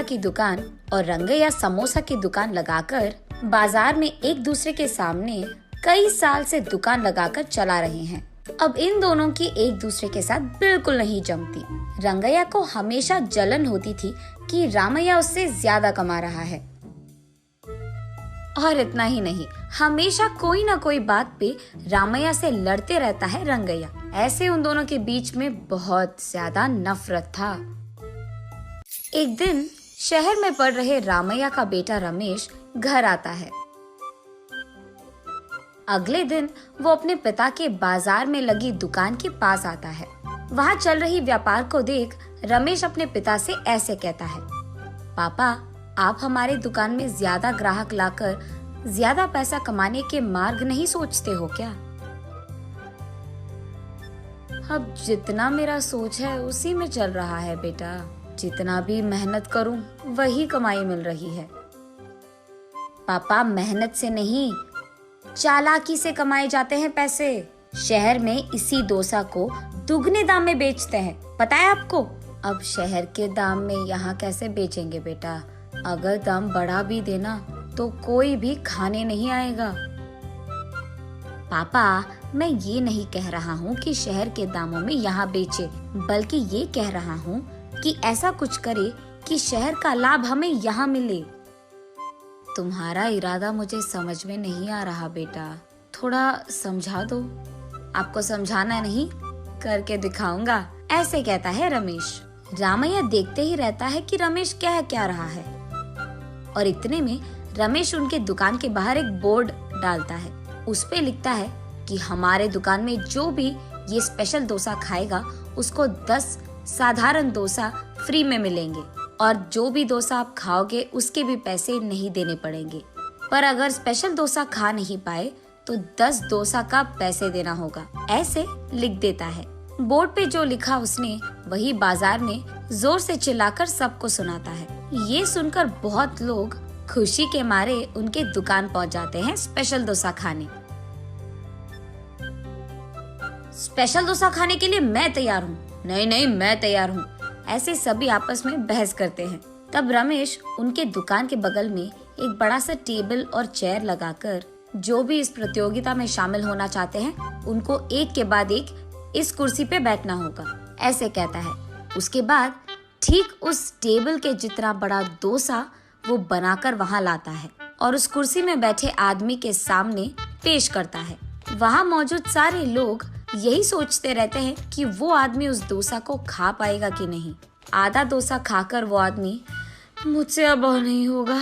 की दुकान और रंगैया समोसा की दुकान लगाकर बाजार में एक दूसरे के सामने कई साल से दुकान लगाकर चला रहे हैं। अब इन दोनों की एक दूसरे के साथ बिल्कुल नहीं जमती। रंगैया को हमेशा जलन होती थी कि रामैया उससे ज्यादा कमा रहा है। और इतना ही नहीं, हमेशा कोई ना कोई बात पे रामैया से लड़ते रहता है रंगैया। ऐसे उन दोनों के बीच में बहुत ज्यादा नफरत था। एक दिन शहर में पढ़ रहे रामैया का बेटा रमेश घर आता है। अगले दिन वो अपने पिता के बाजार में लगी दुकान के पास आता है। वहाँ चल रही व्यापार को देख रमेश अपने पिता से ऐसे कहता है, पापा, आप हमारे दुकान में ज्यादा ग्राहक लाकर ज्यादा पैसा कमाने के मार्ग नहीं सोचते हो क्या? अब जितना मेरा सोच है उसी में चल रहा है बेटा। जितना भी मेहनत करूं वही कमाई मिल रही है। पापा, मेहनत से नहीं, चालाकी से कमाए जाते हैं पैसे। शहर में इसी डोसा को दुगने दाम में बेचते हैं, पता है आपको? अब शहर के दाम में यहाँ कैसे बेचेंगे बेटा? अगर दाम बढ़ा भी देना तो कोई भी खाने नहीं आएगा। पापा, मैं ये नहीं कह रहा हूँ कि शहर के दामों में यहाँ बेचे, बल्कि ये कह रहा हूँ कि ऐसा कुछ करे कि शहर का लाभ हमें यहाँ मिले। तुम्हारा इरादा मुझे समझ में नहीं आ रहा बेटा, थोड़ा समझा दो। आपको समझाना नहीं, करके दिखाऊंगा, ऐसे कहता है रमेश। रामैया देखते ही रहता है कि रमेश कह क्या रहा है। और इतने में रमेश उनके दुकान के बाहर एक बोर्ड डालता है। उस पे लिखता है कि हमारे दुकान में जो भी ये स्पेशल डोसा खाएगा उसको 10 साधारण डोसा फ्री में मिलेंगे, और जो भी डोसा आप खाओगे उसके भी पैसे नहीं देने पड़ेंगे। पर अगर स्पेशल डोसा खा नहीं पाए तो 10 डोसा का पैसे देना होगा, ऐसे लिख देता है। बोर्ड पे जो लिखा उसने वही बाजार में जोर से चिल्लाकर सबको सुनाता है। ये सुनकर बहुत लोग खुशी के मारे उनके दुकान पहुंच जाते हैं स्पेशल डोसा खाने। स्पेशल डोसा खाने के लिए मैं तैयार हूँ। नहीं नहीं, मैं तैयार हूँ। ऐसे सभी आपस में बहस करते हैं। तब रमेश उनके दुकान के बगल में एक बड़ा सा टेबल और चेयर लगाकर जो भी इस प्रतियोगिता में शामिल होना चाहते हैं उनको एक के बाद एक इस कुर्सी पे बैठना होगा, ऐसे कहता है। उसके बाद ठीक उस टेबल के जितना बड़ा डोसा वो बनाकर वहाँ लाता है और उस कुर्सी में बैठे आदमी के सामने पेश करता है। वहाँ मौजूद सारे लोग यही सोचते रहते हैं कि वो आदमी उस डोसा को खा पाएगा कि नहीं। आधा डोसा खाकर वो आदमी, मुझसे अब नहीं होगा,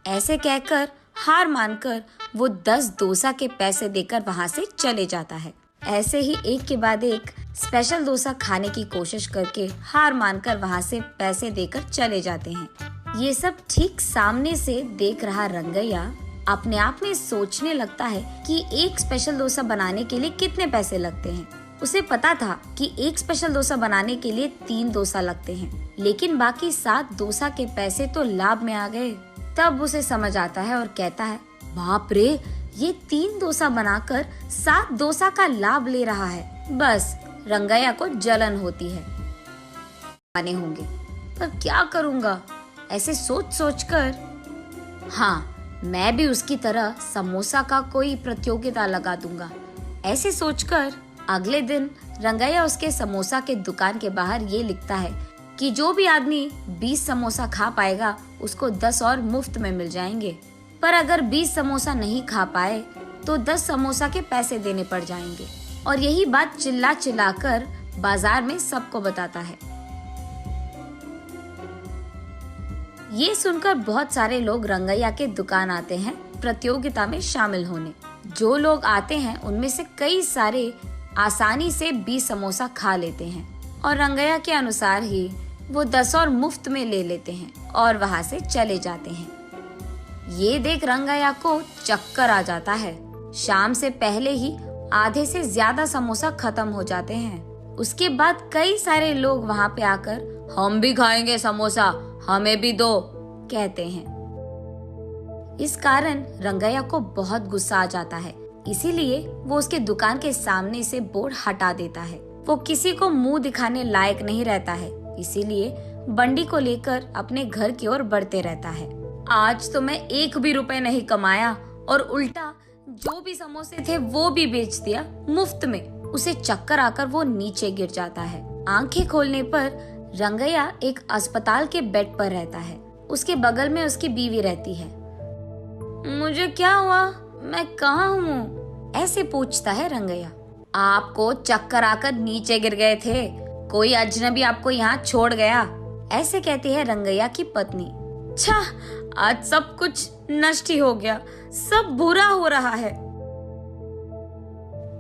ऐसे कहकर हार मानकर वो 10 डोसा के पैसे देकर वहाँ से चले जाता है। ऐसे ही एक के बाद एक स्पेशल डोसा खाने की कोशिश करके हार मानकर वहाँ से पैसे देकर चले जाते हैं। ये सब ठीक सामने से देख रहा रंगैया अपने आप में सोचने लगता है कि एक स्पेशल डोसा बनाने के लिए कितने पैसे लगते हैं। उसे पता था कि एक स्पेशल डोसा बनाने के लिए 3 डोसा लगते हैं, लेकिन बाकी 7 डोसा के पैसे तो लाभ में आ गए। तब उसे समझ आता है और कहता है, बाप रे, ये 3 डोसा बनाकर 7 डोसा का लाभ ले रहा है। बस रंगैया को जलन होती है। आने होंगे, पर क्या करूँगा? ऐसे सोच सोच कर, हाँ, मैं भी उसकी तरह समोसा का कोई प्रतियोगिता लगा दूंगा, ऐसे सोचकर अगले दिन रंगैया उसके समोसा के दुकान के बाहर ये लिखता है कि जो भी आदमी 20 समोसा खा पाएगा उसको 10 और मुफ्त में मिल जाएंगे। पर अगर 20 समोसा नहीं खा पाए तो 10 समोसा के पैसे देने पड़ जाएंगे। और यही बात चिल्ला चिल्ला कर बाजार में सबको बताता है। ये सुनकर बहुत सारे लोग रंगैया के दुकान आते हैं प्रतियोगिता में शामिल होने। जो लोग आते हैं उनमें से कई सारे आसानी से 20 समोसा खा लेते हैं और रंगैया के अनुसार ही वो 10 और मुफ्त में ले लेते हैं और वहाँ से चले जाते हैं। ये देख रंगैया को चक्कर आ जाता है। शाम से पहले ही आधे से ज्यादा समोसा खत्म हो जाते हैं। उसके बाद कई सारे लोग वहाँ पे आकर, हम भी खाएंगे समोसा, हमें भी दो, कहते हैं। इस कारण रंगैया को बहुत गुस्सा आ जाता है, इसीलिए वो उसके दुकान के सामने से बोर्ड हटा देता है। वो किसी को मुंह दिखाने लायक नहीं रहता है, इसीलिए बंडी को लेकर अपने घर की ओर बढ़ते रहता है। आज तो मैं 1 भी रुपए नहीं कमाया और उल्टा जो भी समोसे थे वो भी बेच दिया मुफ्त में। उसे चक्कर आकर वो नीचे गिर जाता है। आंखें खोलने पर रंगैया एक अस्पताल के बेड पर रहता है। उसके बगल में उसकी बीवी रहती है। मुझे क्या हुआ? मैं कहाँ हूँ? ऐसे पूछता है रंगैया। आपको चक्कर आकर नीचे गिर गए थे, कोई अजनबी आपको यहाँ छोड़ गया, ऐसे कहती है रंगैया की पत्नी। छा, आज सब कुछ नष्ट ही हो गया, सब बुरा हो रहा है।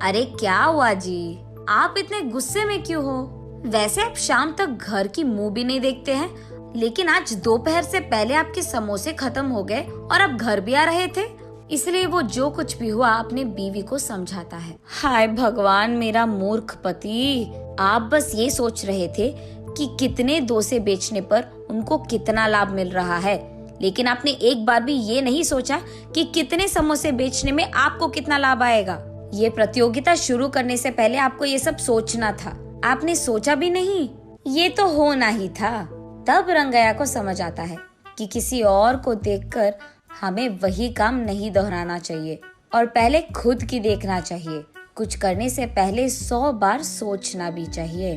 अरे क्या हुआ जी, आप इतने गुस्से में क्यों हो? वैसे आप शाम तक घर की मुंह भी नहीं देखते हैं, लेकिन आज दोपहर से पहले आपके समोसे खत्म हो गए और आप घर भी आ रहे थे। इसलिए वो जो कुछ भी हुआ अपने बीवी को समझाता है। हाय भगवान, मेरा मूर्ख पति, आप बस ये सोच रहे थे कि कितने डोसे बेचने पर उनको कितना लाभ मिल रहा है, लेकिन आपने एक बार भी ये नहीं सोचा कि कितने समोसे बेचने में आपको कितना लाभ आएगा। ये प्रतियोगिता शुरू करने से पहले आपको ये सब सोचना था, आपने सोचा भी नहीं, ये तो होना ही था। तब रंगैया को समझ आता है कि किसी और को देखकर हमें वही काम नहीं दोहराना चाहिए और पहले खुद की देखना चाहिए। कुछ करने से पहले 100 बार सोचना भी चाहिए,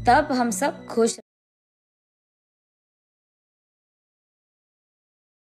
तब हम सब खुश